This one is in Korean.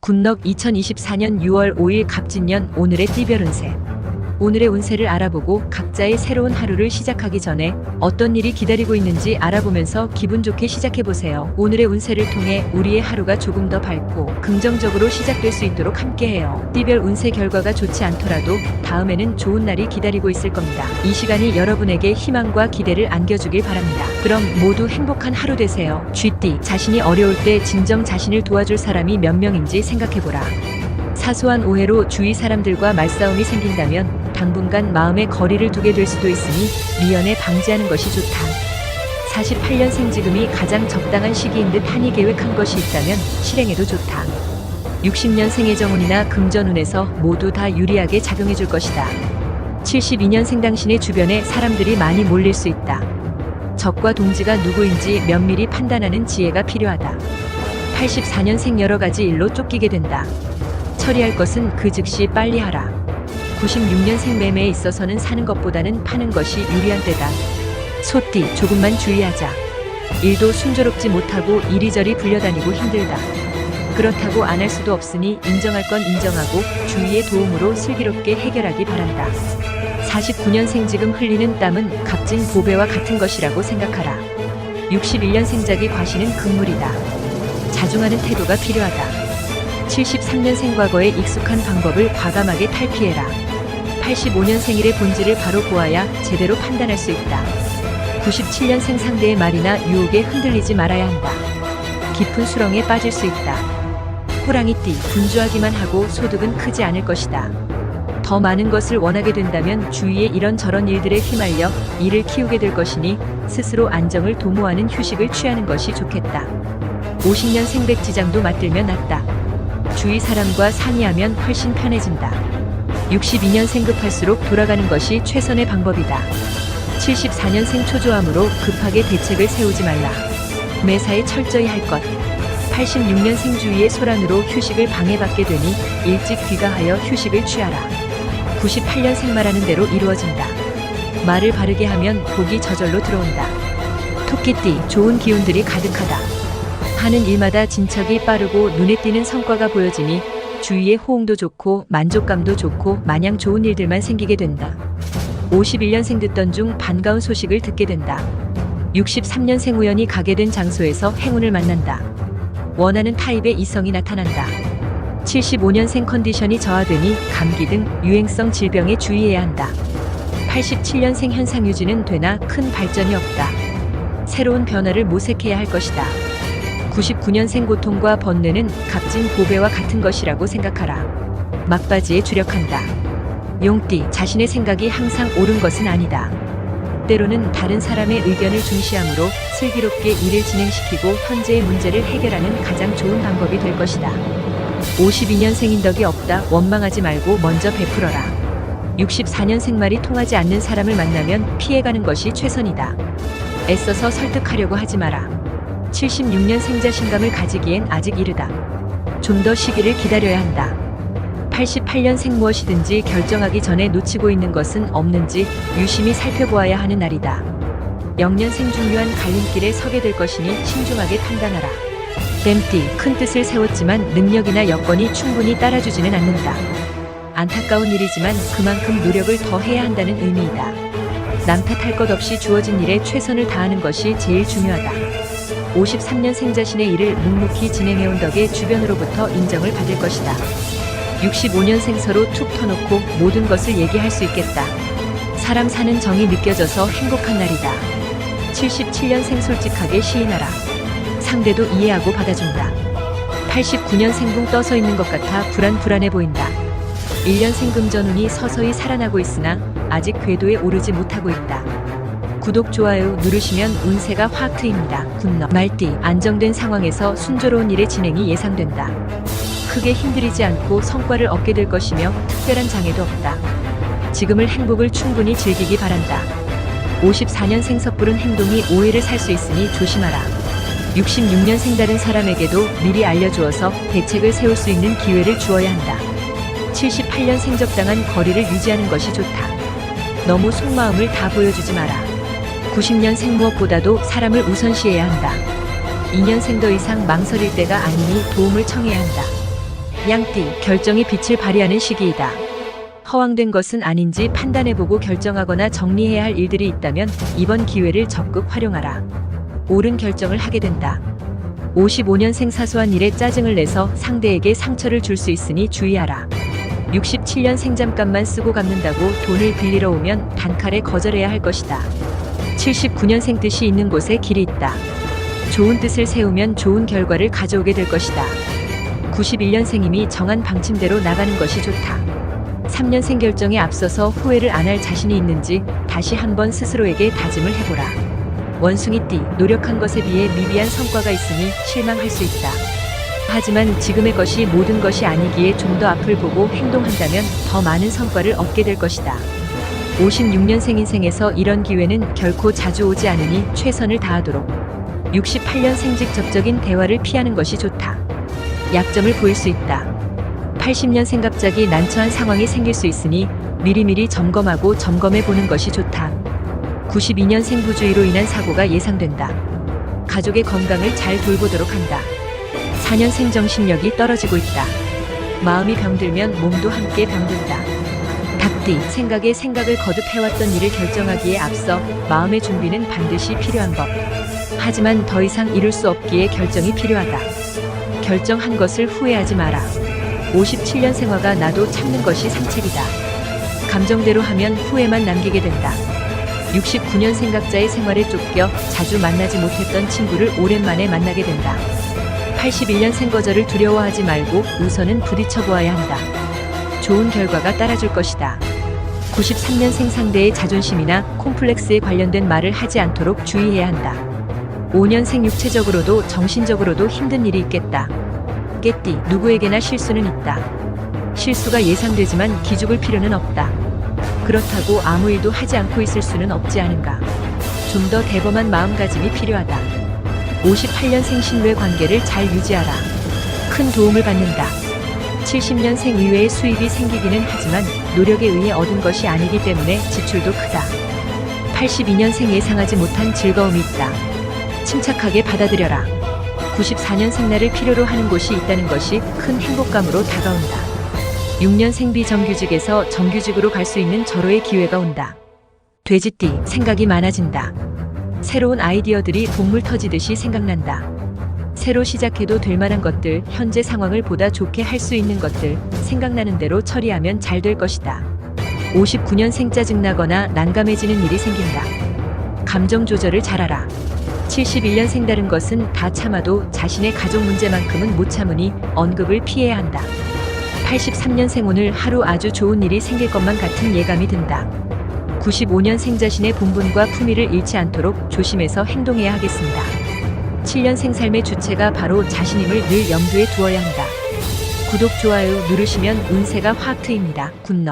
군럭 2024년 6월 5일 갑진년 오늘의 띠별 운세. 오늘의 운세를 알아보고 각자의 새로운 하루를 시작하기 전에 어떤 일이 기다리고 있는지 알아보면서 기분 좋게 시작해보세요. 오늘의 운세를 통해 우리의 하루가 조금 더 밝고 긍정적으로 시작될 수 있도록 함께해요. 띠별 운세 결과가 좋지 않더라도 다음에는 좋은 날이 기다리고 있을 겁니다. 이 시간이 여러분에게 희망과 기대를 안겨주길 바랍니다. 그럼 모두 행복한 하루 되세요. 쥐띠, 자신이 어려울 때 진정 자신을 도와줄 사람이 몇 명인지 생각해보라. 사소한 오해로 주위 사람들과 말싸움이 생긴다면 당분간 마음의 거리를 두게 될 수도 있으니 미연에 방지하는 것이 좋다. 48년생 지금이 가장 적당한 시기인 듯 하니 계획한 것이 있다면 실행해도 좋다. 60년생의 정운이나 금전운에서 모두 다 유리하게 작용해 줄 것이다. 72년생 당신의 주변에 사람들이 많이 몰릴 수 있다. 적과 동지가 누구인지 면밀히 판단하는 지혜가 필요하다. 84년생 여러 가지 일로 쫓기게 된다. 처리할 것은 그 즉시 빨리 하라. 96년생 매매에 있어서는 사는 것보다는 파는 것이 유리한 때다. 소띠, 조금만 주의하자. 일도 순조롭지 못하고 이리저리 불려다니고 힘들다. 그렇다고 안 할 수도 없으니 인정할 건 인정하고 주위의 도움으로 슬기롭게 해결하기 바란다. 49년생 지금 흘리는 땀은 값진 보배와 같은 것이라고 생각하라. 61년생작이 과시는 금물이다. 자중하는 태도가 필요하다. 73년생 과거에 익숙한 방법을 과감하게 탈피해라. 85년생일의 본질을 바로 보아야 제대로 판단할 수 있다. 97년생 상대의 말이나 유혹에 흔들리지 말아야 한다. 깊은 수렁에 빠질 수 있다. 호랑이띠, 분주하기만 하고 소득은 크지 않을 것이다. 더 많은 것을 원하게 된다면 주위의 이런저런 일들에 휘말려 일을 키우게 될 것이니 스스로 안정을 도모하는 휴식을 취하는 것이 좋겠다. 50년생 백지장도 맞들면 낫다. 주위 사람과 상의하면 훨씬 편해진다. 62년생 급할수록 돌아가는 것이 최선의 방법이다. 74년생 초조함으로 급하게 대책을 세우지 말라. 매사에 철저히 할 것. 86년생 주위의 소란으로 휴식을 방해받게 되니 일찍 귀가하여 휴식을 취하라. 98년생 말하는 대로 이루어진다. 말을 바르게 하면 복이 저절로 들어온다. 토끼띠, 좋은 기운들이 가득하다. 하는 일마다 진척이 빠르고 눈에 띄는 성과가 보여지니 주위의 호응도 좋고 만족감도 좋고 마냥 좋은 일들만 생기게 된다. 51년생 듣던 중 반가운 소식을 듣게 된다. 63년생 우연히 가게 된 장소에서 행운을 만난다. 원하는 타입의 이성이 나타난다. 75년생 컨디션이 저하되니 감기 등 유행성 질병에 주의해야 한다. 87년생 현상 유지는 되나 큰 발전이 없다. 새로운 변화를 모색해야 할 것이다. 99년생 고통과 번뇌는 값진 보배와 같은 것이라고 생각하라. 막바지에 주력한다. 용띠, 자신의 생각이 항상 옳은 것은 아니다. 때로는 다른 사람의 의견을 중시하므로 슬기롭게 일을 진행시키고 현재의 문제를 해결하는 가장 좋은 방법이 될 것이다. 52년생인 덕이 없다. 원망하지 말고 먼저 베풀어라. 64년생 말이 통하지 않는 사람을 만나면 피해가는 것이 최선이다. 애써서 설득하려고 하지 마라. 76년생 자신감을 가지기엔 아직 이르다. 좀 더 시기를 기다려야 한다. 88년생 무엇이든지 결정하기 전에 놓치고 있는 것은 없는지 유심히 살펴보아야 하는 날이다. 0년생 중요한 갈림길에 서게 될 것이니 신중하게 판단하라. 뱀띠, 큰 뜻을 세웠지만 능력이나 여건이 충분히 따라주지는 않는다. 안타까운 일이지만 그만큼 노력을 더 해야 한다는 의미이다. 남 탓할 것 없이 주어진 일에 최선을 다하는 것이 제일 중요하다. 53년생 자신의 일을 묵묵히 진행해온 덕에 주변으로부터 인정을 받을 것이다. 65년생 서로 툭 터놓고 모든 것을 얘기할 수 있겠다. 사람 사는 정이 느껴져서 행복한 날이다. 77년생 솔직하게 시인하라. 상대도 이해하고 받아준다. 89년생 붕 떠서 있는 것 같아 불안해 보인다. 1년생 금전운이 서서히 살아나고 있으나 아직 궤도에 오르지 못하고 있다. 구독, 좋아요 누르시면 운세가 확 트입니다. 군럭, 말띠, 안정된 상황에서 순조로운 일의 진행이 예상된다. 크게 힘들이지 않고 성과를 얻게 될 것이며 특별한 장애도 없다. 지금을 행복을 충분히 즐기기 바란다. 54년생 섣부른 행동이 오해를 살 수 있으니 조심하라. 66년생 다른 사람에게도 미리 알려주어서 대책을 세울 수 있는 기회를 주어야 한다. 78년생 적당한 거리를 유지하는 것이 좋다. 너무 속마음을 다 보여주지 마라. 90년생 무엇보다도 사람을 우선시해야 한다. 2년생 더 이상 망설일 때가 아니니 도움을 청해야 한다. 양띠, 결정이 빛을 발휘하는 시기이다. 허황된 것은 아닌지 판단해보고 결정하거나 정리해야 할 일들이 있다면 이번 기회를 적극 활용하라. 옳은 결정을 하게 된다. 55년생 사소한 일에 짜증을 내서 상대에게 상처를 줄 수 있으니 주의하라. 67년생 잠깐만 쓰고 갚는다고 돈을 빌리러 오면 단칼에 거절해야 할 것이다. 79년생 뜻이 있는 곳에 길이 있다. 좋은 뜻을 세우면 좋은 결과를 가져오게 될 것이다. 91년생임이 정한 방침대로 나가는 것이 좋다. 3년생 결정에 앞서서 후회를 안 할 자신이 있는지 다시 한번 스스로에게 다짐을 해보라. 원숭이띠, 노력한 것에 비해 미비한 성과가 있으니 실망할 수 있다. 하지만 지금의 것이 모든 것이 아니기에 좀 더 앞을 보고 행동한다면 더 많은 성과를 얻게 될 것이다. 56년생 인생에서 이런 기회는 결코 자주 오지 않으니 최선을 다하도록. 68년생 직접적인 대화를 피하는 것이 좋다. 약점을 보일 수 있다. 80년생 갑자기 난처한 상황이 생길 수 있으니 미리미리 점검하고 점검해 보는 것이 좋다. 92년생 부주의로 인한 사고가 예상된다. 가족의 건강을 잘 돌보도록 한다. 4년생 정신력이 떨어지고 있다. 마음이 병들면 몸도 함께 병든다. 닭띠, 생각에 생각을 거듭해왔던 일을 결정하기에 앞서 마음의 준비는 반드시 필요한 법. 하지만 더 이상 이룰 수 없기에 결정이 필요하다. 결정한 것을 후회하지 마라. 57년생화가 나도 참는 것이 상책이다. 감정대로 하면 후회만 남기게 된다. 69년생 각자의 생활에 쫓겨 자주 만나지 못했던 친구를 오랜만에 만나게 된다. 81년생 거절을 두려워하지 말고 우선은 부딪혀 보아야 한다. 좋은 결과가 따라줄 것이다. 93년생 상대의 자존심이나 콤플렉스에 관련된 말을 하지 않도록 주의해야 한다. 5년생 육체적으로도 정신적으로도 힘든 일이 있겠다. 깨띠, 누구에게나 실수는 있다. 실수가 예상되지만 기죽을 필요는 없다. 그렇다고 아무 일도 하지 않고 있을 수는 없지 않은가. 좀 더 대범한 마음가짐이 필요하다. 58년생 신뢰 관계를 잘 유지하라. 큰 도움을 받는다. 70년생 의외의 수입이 생기기는 하지만 노력에 의해 얻은 것이 아니기 때문에 지출도 크다. 82년생 예상하지 못한 즐거움이 있다. 침착하게 받아들여라. 94년생 나를 필요로 하는 곳이 있다는 것이 큰 행복감으로 다가온다. 6년생 비정규직에서 정규직으로 갈 수 있는 절호의 기회가 온다. 돼지띠, 생각이 많아진다. 새로운 아이디어들이 동물 터지듯이 생각난다. 새로 시작해도 될 만한 것들, 현재 상황을 보다 좋게 할 수 있는 것들, 생각나는 대로 처리하면 잘 될 것이다. 59년생 짜증나거나 난감해지는 일이 생긴다. 감정 조절을 잘하라. 71년생 다른 것은 다 참아도 자신의 가족 문제만큼은 못 참으니 언급을 피해야 한다. 83년생 오늘 하루 아주 좋은 일이 생길 것만 같은 예감이 든다. 95년생 자신의 본분과 품위를 잃지 않도록 조심해서 행동해야 하겠습니다. 7년생 삶의 주체가 바로 자신임을 늘 염두에 두어야 한다. 구독, 좋아요 누르시면 운세가 확 트입니다. 굿럭.